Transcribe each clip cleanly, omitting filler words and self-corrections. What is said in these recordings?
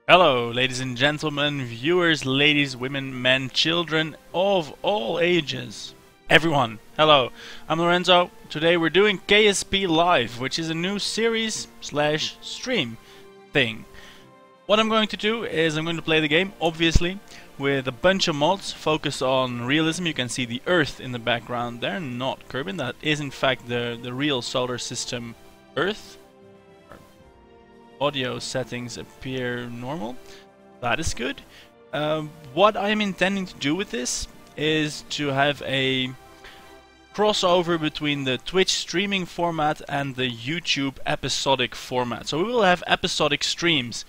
Hello, ladies and gentlemen, viewers, ladies, women, men, children of all ages. Everyone, hello, I'm Lorenzo. Today we're doing KSP Live, which is a new series slash stream thing. What I'm going to do is I'm going to play the game, obviously, with a bunch of mods focused on realism. You can see the Earth in the background there, not Kerbin. That is in fact the real solar system Earth. Audio settings appear normal. That is good. What I am intending to do with this is to have a crossover between the Twitch streaming format and the YouTube episodic format. So we will have episodic streams.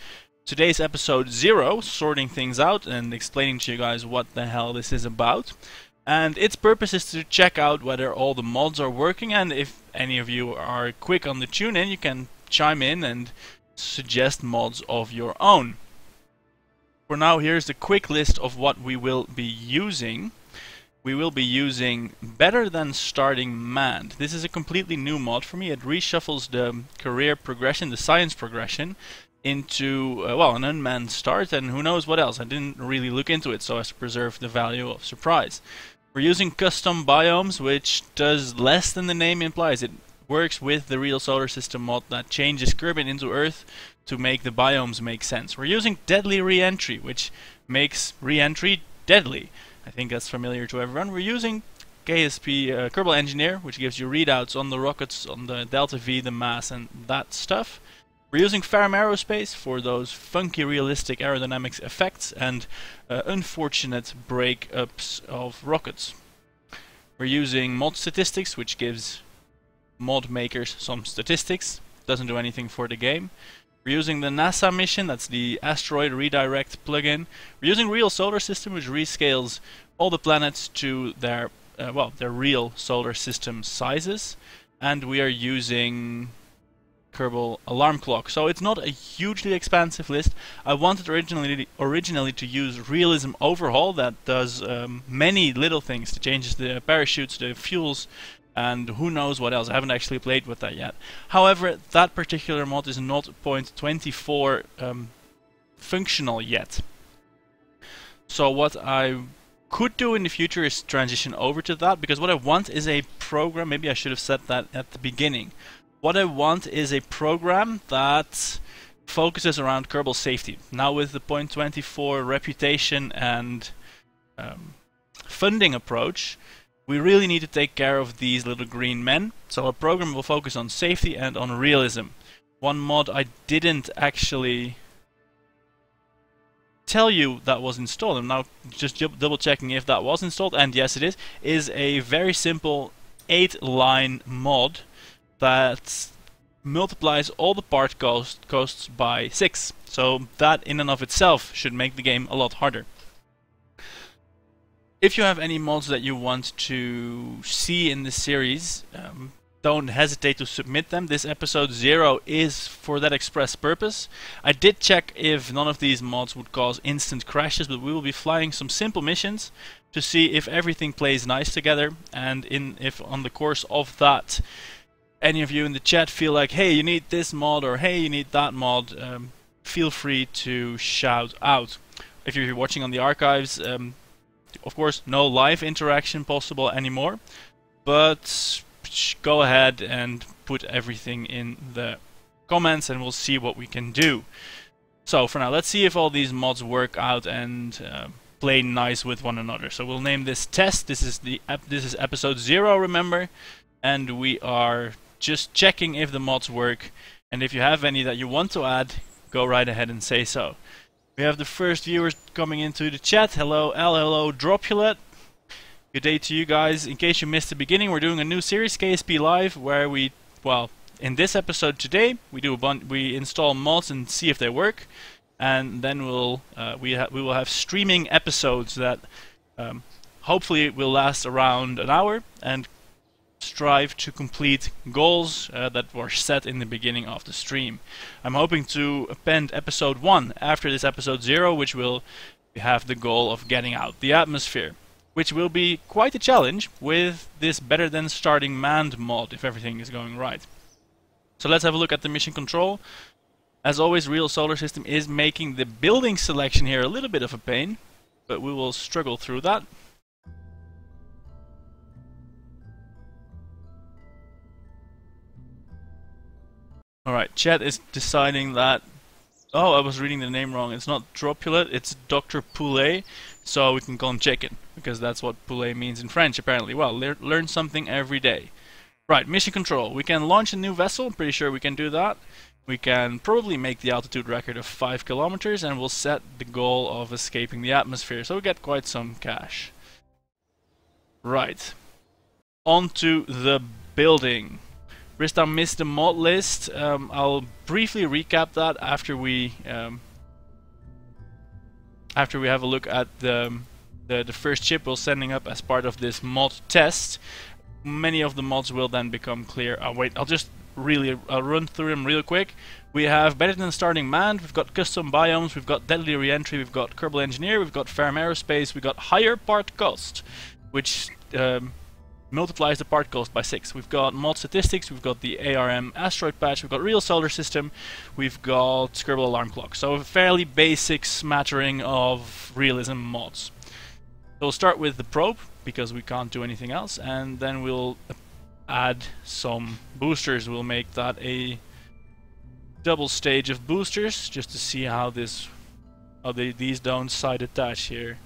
Today's episode 0, sorting things out and explaining to you guys what the hell this is about. And its purpose is to check out whether all the mods are working, and if any of you are quick on the tune in, you can chime in and suggest mods of your own. For now, here's the quick list of what we will be using. We will be using Better Than Starting Manned. This is a completely new mod for me. It reshuffles the career progression, the science progression, into, well, an unmanned start, and who knows what else. I didn't really look into it so as to preserve the value of surprise. We're using custom biomes, which does less than the name implies. It works with the real solar system mod that changes Kerbin into Earth to make the biomes make sense. We're using deadly re-entry, which makes re-entry deadly. I think that's familiar to everyone. We're using KSP Kerbal Engineer, which gives you readouts on the rockets, on the Delta V, the mass, and that stuff. We're using Ferrum Aerospace for those funky realistic aerodynamics effects and unfortunate breakups of rockets. We're using mod statistics, which gives mod makers some statistics. Doesn't do anything for the game. We're using the NASA mission, that's the asteroid redirect plugin. We're using real solar system, which rescales all the planets to their well, their real solar system sizes. And we are using Kerbal Alarm Clock. So it's not a hugely expansive list. I wanted originally to use Realism Overhaul that does many little things. It changes the parachutes, the fuels, and who knows what else. I haven't actually played with that yet. However, that particular mod is not 0.24 functional yet. So what I could do in the future is transition over to that, because what I want is a program. Maybe I should have said that at the beginning. What I want is a program that focuses around Kerbal safety. Now with the 0.24 reputation and funding approach, we really need to take care of these little green men. So our program will focus on safety and on realism. One mod I didn't actually tell you that was installed. I'm now just double checking if that was installed, and yes it is a very simple 8-line mod that multiplies all the part costs by 6. So that in and of itself should make the game a lot harder. If you have any mods that you want to see in this series, don't hesitate to submit them. This episode 0 is for that express purpose. I did check if none of these mods would cause instant crashes, but we will be flying some simple missions to see if everything plays nice together, and if on the course of that any of you in the chat feel like, hey, you need this mod, or hey, you need that mod, feel free to shout out. If you're watching on the archives, of course, no live interaction possible anymore, but go ahead and put everything in the comments and we'll see what we can do. So for now, let's see if all these mods work out and play nice with one another. So we'll name this test. This is episode 0, remember, and we are just checking if the mods work, and if you have any that you want to add, go right ahead and say so. We have the first viewers coming into the chat. Hello L, hello Dropulate. Good day to you guys. In case you missed the beginning, we're doing a new series, KSP Live, where we, well, in this episode today, we install mods and see if they work, and then we will have streaming episodes that hopefully will last around an hour and strive to complete goals that were set in the beginning of the stream. I'm hoping to append episode 1 after this episode 0, which will have the goal of getting out the atmosphere, which will be quite a challenge with this Better Than Starting Manned mod if everything is going right. So let's have a look at the mission control. As always, Real Solar System is making the building selection here a little bit of a pain, but we will struggle through that. Alright, chat is deciding that... Oh, I was reading the name wrong. It's not Dropulet, it's Dr. Poulet, so we can call him Chicken, because that's what poulet means in French, apparently. Well, learn something every day. Right, mission control. We can launch a new vessel, I'm pretty sure we can do that. We can probably make the altitude record of 5 kilometers, and we'll set the goal of escaping the atmosphere, so we get quite some cash. Right. Onto the building. Rista missed the mod list. I'll briefly recap that after we have a look at the first ship we're sending up as part of this mod test. Many of the mods will then become clear. Oh wait, I'll run through them real quick. We have Better Than Starting Manned, we've got Custom Biomes, we've got Deadly Reentry, we've got Kerbal Engineer, we've got Ferrum Aerospace, we've got HigherPartCost, which multiplies the part cost by 6. We've got mod statistics, we've got the ARM asteroid patch, we've got Real Solar System, we've got Kerbal Alarm Clock. So a fairly basic smattering of realism mods. So we'll start with the probe, because we can't do anything else, and then we'll add some boosters. We'll make that a double stage of boosters, just to see how these don't side attach here.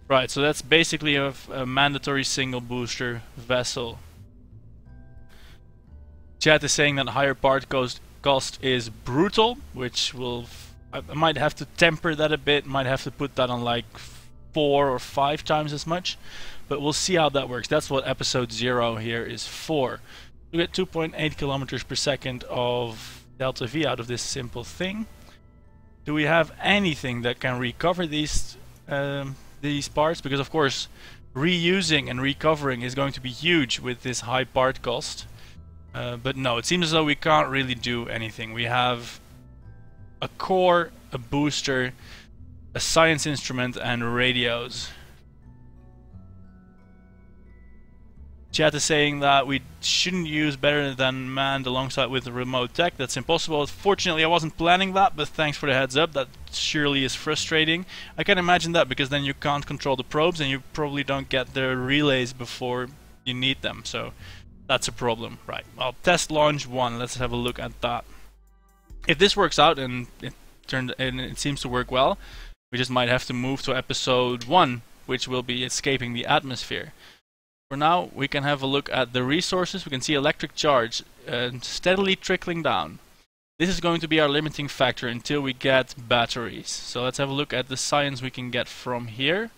Right, so that's basically a mandatory single booster vessel. Chat is saying that HigherPartCost is brutal, which I might have to temper that a bit, might have to put that on like 4 or 5 times as much, but we'll see how that works. That's what episode 0 here is for. We get 2.8 kilometers per second of delta V out of this simple thing. Do we have anything that can recover these parts? Because of course reusing and recovering is going to be huge with this high part cost. But no, it seems as though we can't really do anything. We have a core, a booster, a science instrument, and radios. Chat is saying that we shouldn't use Better Than Manned alongside with the remote tech. That's impossible. Fortunately, I wasn't planning that, but thanks for the heads up. That surely is frustrating. I can imagine that, because then you can't control the probes and you probably don't get the relays before you need them. So that's a problem. Right. Well, test launch 1. Let's have a look at that. If this works out, and it seems to work well, we just might have to move to episode 1, which will be escaping the atmosphere. For now, we can have a look at the resources. We can see electric charge steadily trickling down. This is going to be our limiting factor until we get batteries. So let's have a look at the science we can get from here.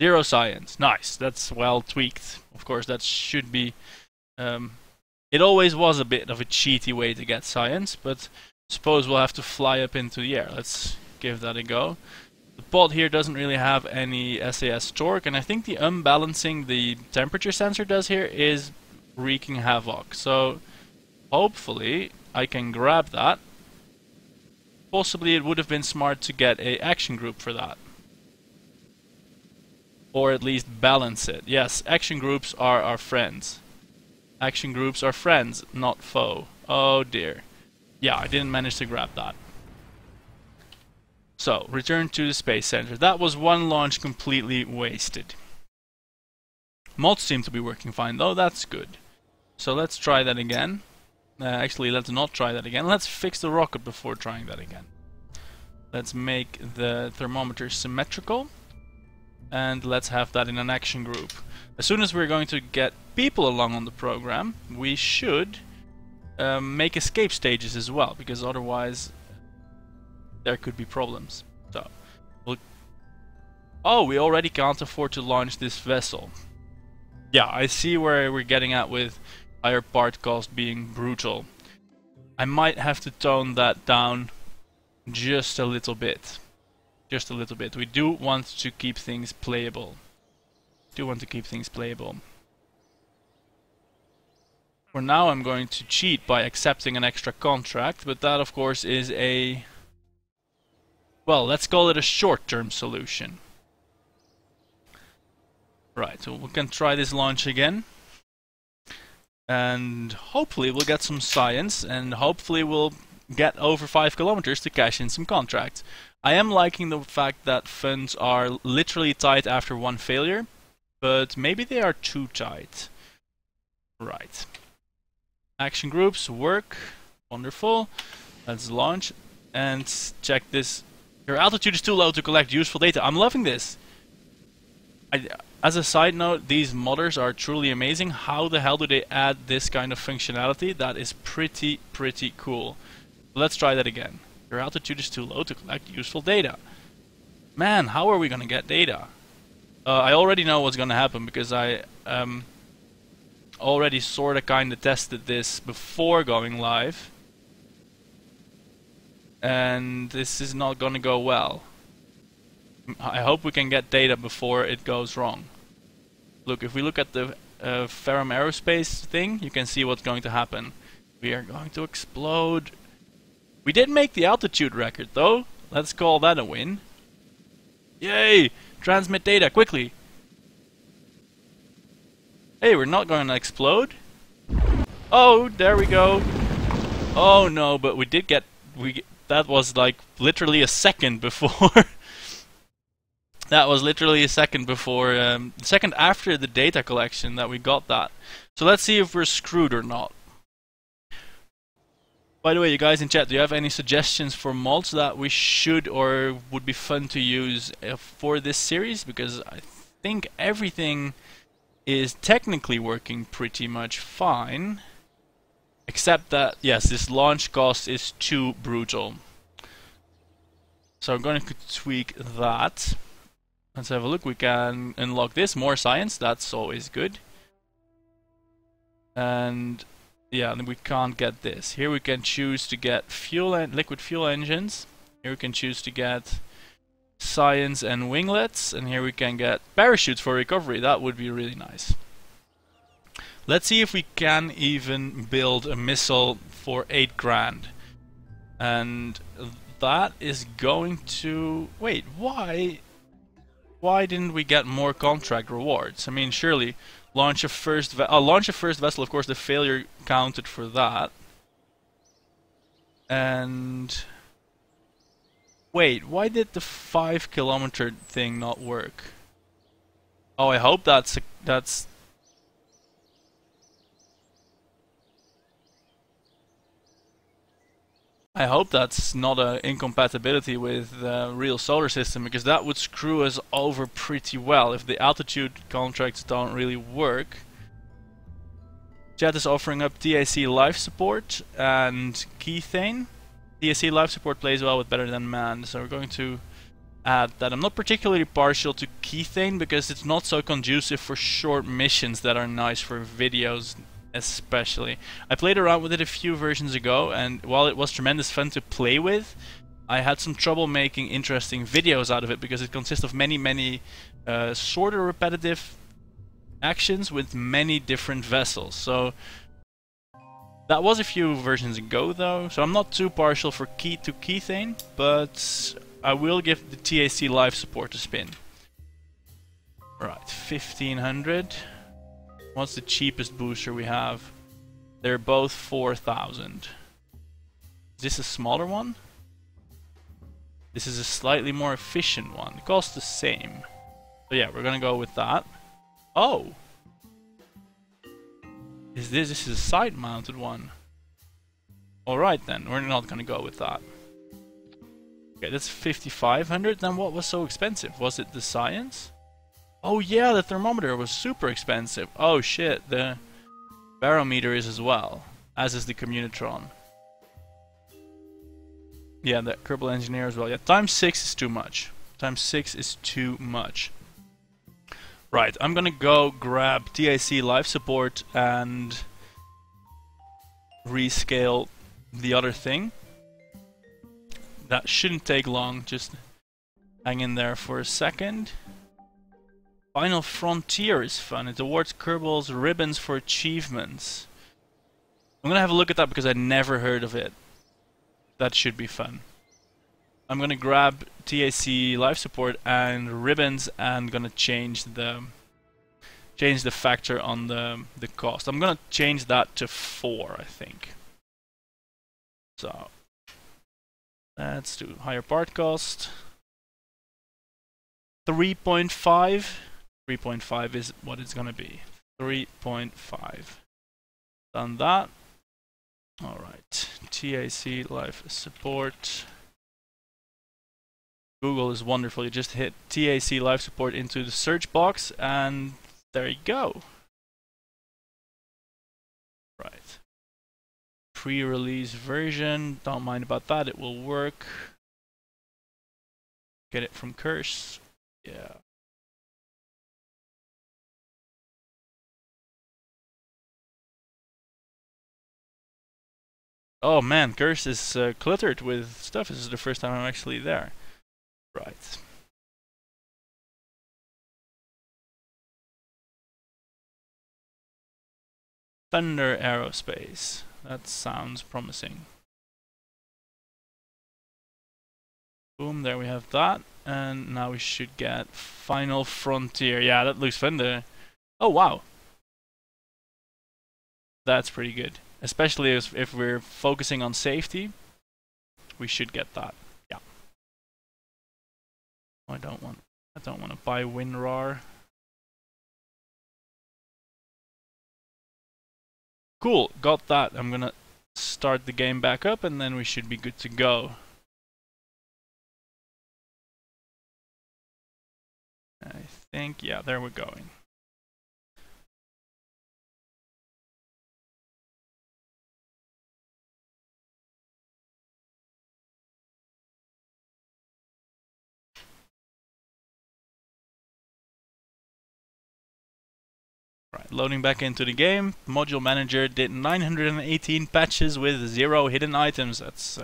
0 science. Nice. That's well tweaked. Of course, that should be... it always was a bit of a cheaty way to get science, but suppose we'll have to fly up into the air. Let's give that a go. The pod here doesn't really have any SAS torque, and I think the unbalancing the temperature sensor does here is wreaking havoc. So hopefully I can grab that. Possibly it would have been smart to get an action group for that. Or at least balance it. Yes, action groups are our friends. Action groups are friends, not foe. Oh dear. Yeah, I didn't manage to grab that. So, return to the Space Center. That was one launch completely wasted. Mods seem to be working fine though, that's good. So let's try that again. Actually, let's not try that again. Let's fix the rocket before trying that again. Let's make the thermometer symmetrical. And let's have that in an action group. As soon as we're going to get people along on the program, we should make escape stages as well, because otherwise there could be problems. So, oh, we already can't afford to launch this vessel. Yeah, I see where we're getting at with higher part cost being brutal. I might have to tone that down just a little bit. Just a little bit. We do want to keep things playable. For now I'm going to cheat by accepting an extra contract, but that of course is a... well, let's call it a short-term solution. Right, so we can try this launch again. And hopefully we'll get some science, and hopefully we'll get over 5 kilometers to cash in some contracts. I am liking the fact that funds are literally tight after one failure, but maybe they are too tight. Right. Action groups work. Wonderful. Let's launch and check this. Your altitude is too low to collect useful data. I'm loving this. As a side note, these modders are truly amazing. How the hell do they add this kind of functionality? That is pretty cool. Let's try that again. Your altitude is too low to collect useful data. Man, how are we gonna get data? I already know what's gonna happen because I already sorta kinda tested this before going live. And this is not gonna go well. I hope we can get data before it goes wrong. Look, if we look at the Ferrum Aerospace thing, you can see what's going to happen. We are going to explode. We did make the altitude record though. Let's call that a win. Yay! Transmit data, quickly! Hey, we're not going to explode. Oh, there we go. Oh no, but we did get... that was like literally a second before... That was literally a second before, second after the data collection that we got that. So let's see if we're screwed or not. By the way, you guys in chat, do you have any suggestions for mods that we should or would be fun to use for this series? Because I think everything is technically working pretty much fine. Except that, yes, this launch cost is too brutal. So I'm going to tweak that. Let's have a look. We can unlock this. More science. That's always good. And yeah, we can't get this. Here we can choose to get fuel and liquid fuel engines. Here we can choose to get science and winglets. And here we can get parachutes for recovery. That would be really nice. Let's see if we can even build a missile for 8 grand. And that is going to... Wait, why? Why didn't we get more contract rewards? I mean, surely launch a first vessel. Of course, the failure counted for that. And wait, why did the 5 kilometer thing not work? Oh, I hope that's I hope that's not an incompatibility with the real solar system, because that would screw us over pretty well if the altitude contracts don't really work. Chat is offering up TAC life support and Kethane. TAC life support plays well with better than man, so we're going to add that. I'm not particularly partial to Kethane because it's not so conducive for short missions that are nice for videos. Especially. I played around with it a few versions ago, and while it was tremendous fun to play with, I had some trouble making interesting videos out of it because it consists of many sort of repetitive actions with many different vessels. So that was a few versions ago though, so I'm not too partial for Kethane, but I will give the TAC life support a spin. Right, 1500. What's the cheapest booster we have? They're both 4,000. Is this a smaller one? This is a slightly more efficient one. It costs the same. So yeah, we're gonna go with that. Oh! This is a side-mounted one. Alright then, we're not gonna go with that. Okay, that's 5,500. Then what was so expensive? Was it the science? Oh yeah, the thermometer was super expensive. Oh shit, the barometer is as well, as is the Communitron. Yeah, the Kerbal Engineer as well. Yeah, times 6 is too much. Times 6 is too much. Right, I'm gonna go grab TAC life support and rescale the other thing. That shouldn't take long, just hang in there for a second. Final Frontier is fun. It awards Kerbal's ribbons for achievements. I'm gonna have a look at that because I never heard of it. That should be fun. I'm gonna grab TAC life support and ribbons and gonna change the factor on the cost. I'm gonna change that to 4, I think. So Let's do higher part cost. 3.5. 3.5 is what it's gonna be. 3.5. Done that. Alright. TAC live support. Google is wonderful. You just hit TAC live support into the search box and there you go. Right. Pre-release version. Don't mind about that. It will work. Get it from Curse. Yeah. Oh man, Curse is cluttered with stuff. This is the first time I'm actually there. Right. Thunder Aerospace. That sounds promising. Boom, there we have that. And now we should get Final Frontier. Yeah, that looks fun there. Oh wow. That's pretty good. Especially if we're focusing on safety. We should get that. Yeah. I don't want to buy WinRAR. Cool, got that. I'm gonna start the game back up and then we should be good to go. I think, yeah, there we're going. Right, loading back into the game. Module Manager did 918 patches with 0 hidden items. That's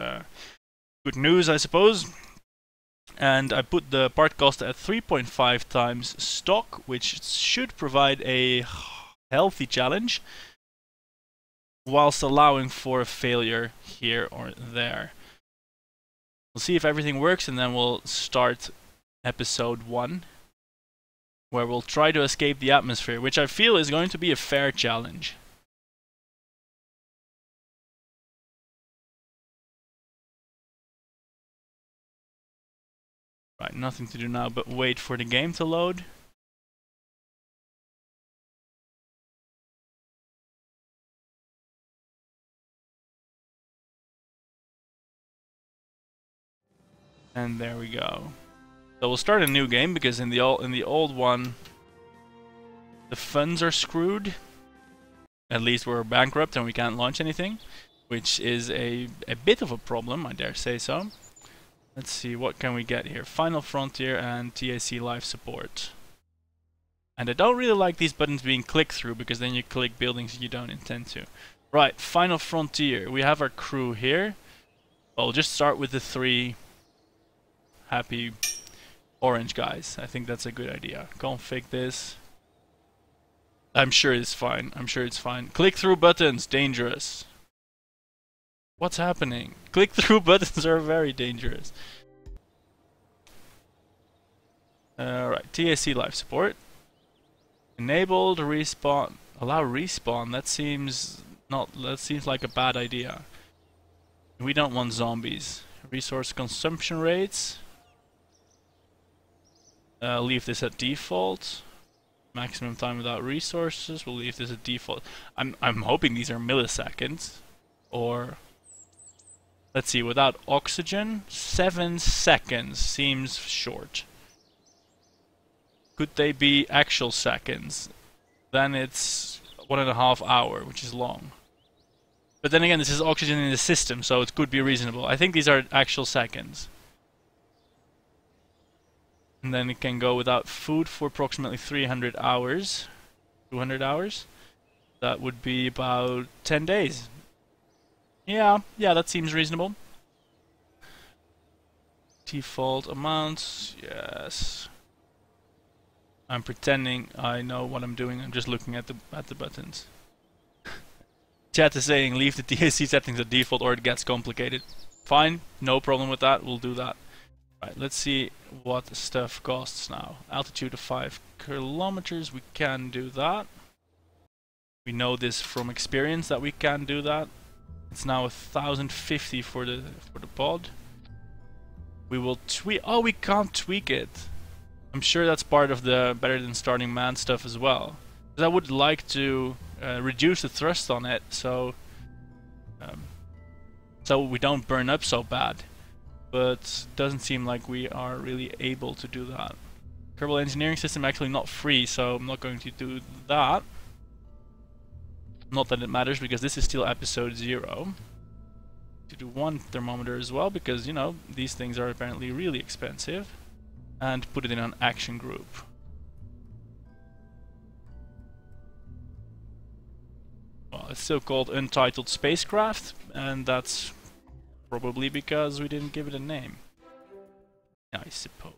good news, I suppose. And I put the part cost at 3.5 times stock, which should provide a healthy challenge, whilst allowing for a failure here or there. We'll see if everything works and then we'll start episode 1. Where we'll try to escape the atmosphere, which I feel is going to be a fair challenge. Right, nothing to do now but wait for the game to load. And there we go. So we'll start a new game because in the old one the funds are screwed. At least we're bankrupt and we can't launch anything, which is a bit of a problem, I dare say so. Let's see, what can we get here? Final Frontier and TAC live support. And I don't really like these buttons being clicked through because then you click buildings you don't intend to. Right, Final Frontier. We have our crew here. Well, we'll just start with the 3 happy orange guys. I think that's a good idea. Config this. I'm sure it's fine. I'm sure it's fine. Click through buttons, dangerous. What's happening? Click through buttons are very dangerous. Alright, TAC live support. Enabled respawn. Allow respawn. That seems like a bad idea. We don't want zombies. Resource consumption rates. Leave this at default. Maximum time without resources. We'll leave this at default. I'm hoping these are milliseconds. Or let's see, without oxygen, 7 seconds seems short. Could they be actual seconds? Then it's 1.5 hours, which is long. But then again, this is oxygen in the system, so it could be reasonable. I think these are actual seconds. And then it can go without food for approximately 300 hours. 200 hours. That would be about 10 days. Yeah, that seems reasonable. Default amounts, yes. I'm pretending I know what I'm doing. I'm just looking at the buttons. Chat is saying leave the TAC settings at default or it gets complicated. Fine, no problem with that. We'll do that. Right, let's see what stuff costs now. Altitude of 5 kilometers, we can do that. We know this from experience that we can do that. It's now 1050 for the pod. We will tweak. Oh, we can't tweak it. I'm sure that's part of the better than starting man stuff as well. Because I would like to reduce the thrust on it, so we don't burn up so bad. But doesn't seem like we are really able to do that. Kerbal engineering system actually not free, so I'm not going to do that. Not that it matters, because this is still episode 0. To do one thermometer as well, because, you know, these things are apparently really expensive. And put it in an action group. Well, it's still called Untitled Spacecraft, and that's probably because we didn't give it a name, I suppose.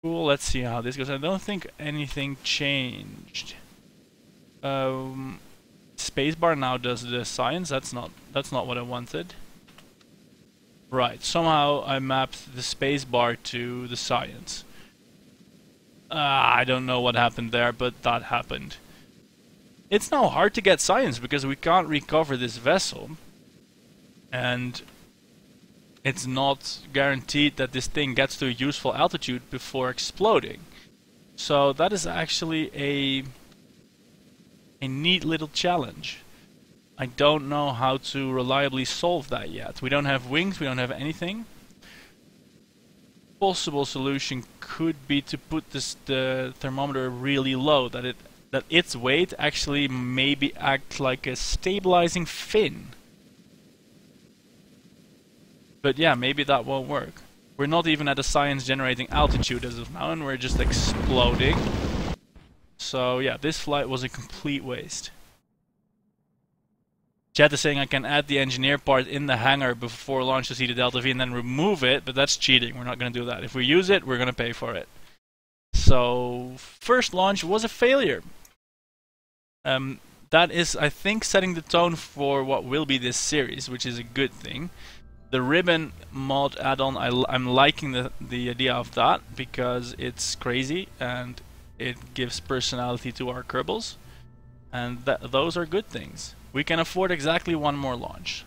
Cool, let's see how this goes. I don't think anything changed. Spacebar now does the science. That's not what I wanted. Right, somehow I mapped the spacebar to the science. I don't know what happened there, but that happened. It's now hard to get science because we can't recover this vessel. And it's not guaranteed that this thing gets to a useful altitude before exploding. So that is actually a neat little challenge. I don't know how to reliably solve that yet. We don't have wings, we don't have anything. Possible solution could be to put the thermometer really low, that its weight actually maybe acts like a stabilizing fin. But yeah, maybe that won't work. We're not even at a science generating altitude as of now, and we're just exploding. So yeah, this flight was a complete waste. Chat is saying I can add the engineer part in the hangar before launch to see the Delta V and then remove it, but that's cheating. We're not going to do that. If we use it, we're going to pay for it. So, first launch was a failure. That is, I think, setting the tone for what will be this series, which is a good thing. The ribbon mod add-on, I'm liking the idea of that, because it's crazy and it gives personality to our Kerbals. And those are good things. We can afford exactly one more launch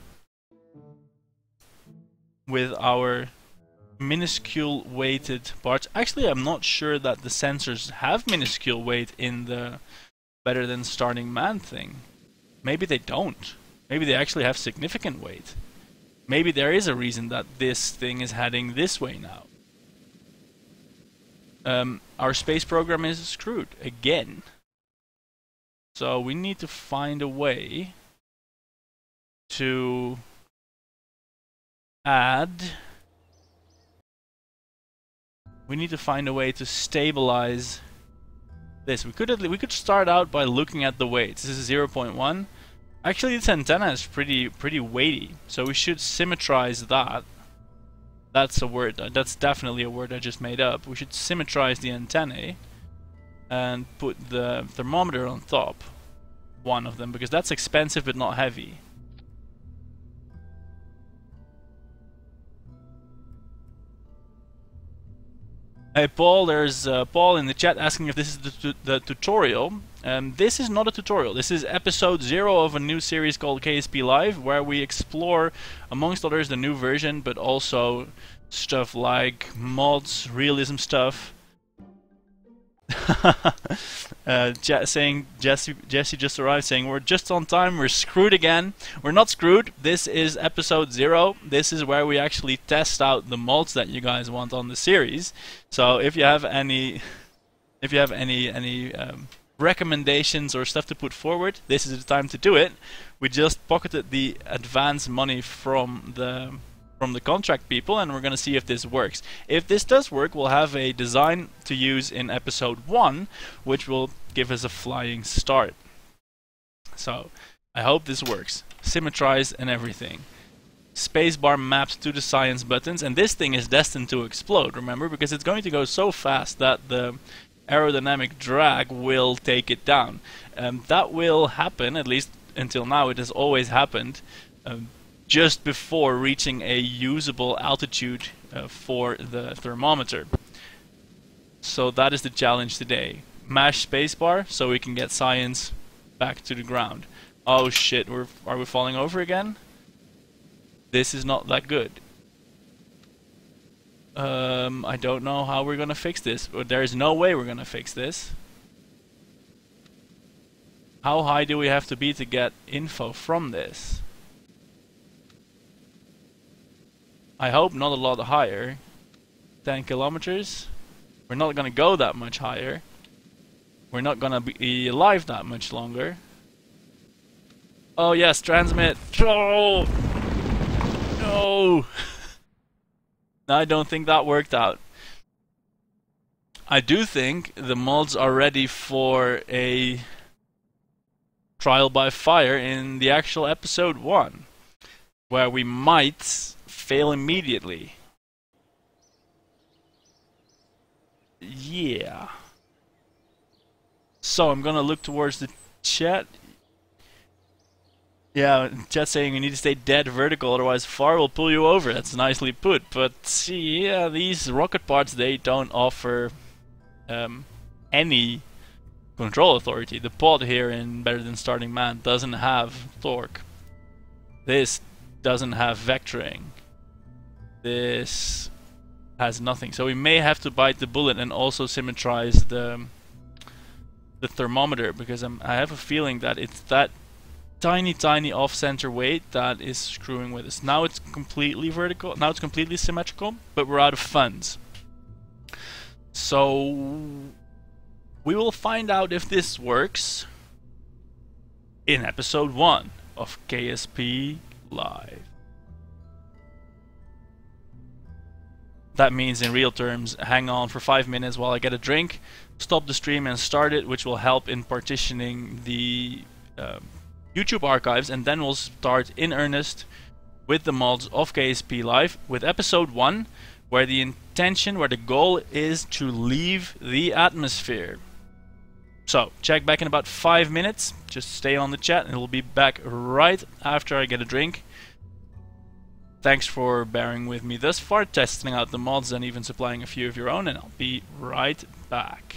with our minuscule weighted parts. Actually, I'm not sure that the sensors have minuscule weight in the better than starting man thing. Maybe they don't. Maybe they actually have significant weight. Maybe there is a reason that this thing is heading this way now. Our space program is screwed again. So we need to find a way to add... We need to find a way to stabilize this. We could start out by looking at the weights. This is 0.1. Actually, this antenna is pretty weighty, so we should symmetrize that. That's a word. That's definitely a word I just made up. We should symmetrize the antennae and put the thermometer on top, one of them, because that's expensive but not heavy. Hey Paul, there's Paul in the chat asking if this is the tutorial. This is not a tutorial. This is episode 0 of a new series called KSP Live, where we explore, amongst others, the new version, but also stuff like mods, realism stuff. Saying Jesse just arrived, saying we're just on time, we're screwed again. We're not screwed. This is episode 0. This is where we actually test out the mods that you guys want on the series. So if you have any recommendations or stuff to put forward, this is the time to do it. We just pocketed the advance money from the contract people, and we're going to see if this works. If this does work, we'll have a design to use in episode 1, which will give us a flying start. So I hope this works. Symmetrize and everything. Spacebar mapped to the science buttons, and this thing is destined to explode, remember, because it's going to go so fast that the aerodynamic drag will take it down. That will happen, at least until now it has always happened, just before reaching a usable altitude for the thermometer. So that is the challenge today. Mash spacebar so we can get science back to the ground. Oh shit, are we falling over again? This is not that good. I don't know how we're gonna fix this, but there is no way we're gonna fix this. How high do we have to be to get info from this? I hope not a lot higher. 10 kilometers? We're not gonna go that much higher. We're not gonna be alive that much longer. Oh yes, transmit! Oh! No! I don't think that worked out. I do think the mods are ready for a trial by fire in the actual episode 1, where we might fail immediately. Yeah. So I'm gonna look towards the chat. Yeah, chat saying you need to stay dead vertical, otherwise far will pull you over. That's nicely put. But see, yeah, these rocket parts, they don't offer any control authority. The pod here in Better Than Starting Man doesn't have torque. This doesn't have vectoring. This has nothing. So we may have to bite the bullet and also symmetrize the thermometer, because I have a feeling that it's that tiny off-center weight that is screwing with us. Now it's completely vertical. Now it's completely symmetrical, but we're out of funds. So we will find out if this works in episode 1 of KSP Live. That means, in real terms, hang on for 5 minutes while I get a drink, stop the stream and start it, which will help in partitioning the YouTube archives, and then we'll start in earnest with the mods of KSP Live with episode 1, where the goal is to leave the atmosphere. So, check back in about 5 minutes, just stay on the chat and it'll be back right after I get a drink. Thanks for bearing with me thus far, testing out the mods and even supplying a few of your own, and I'll be right back.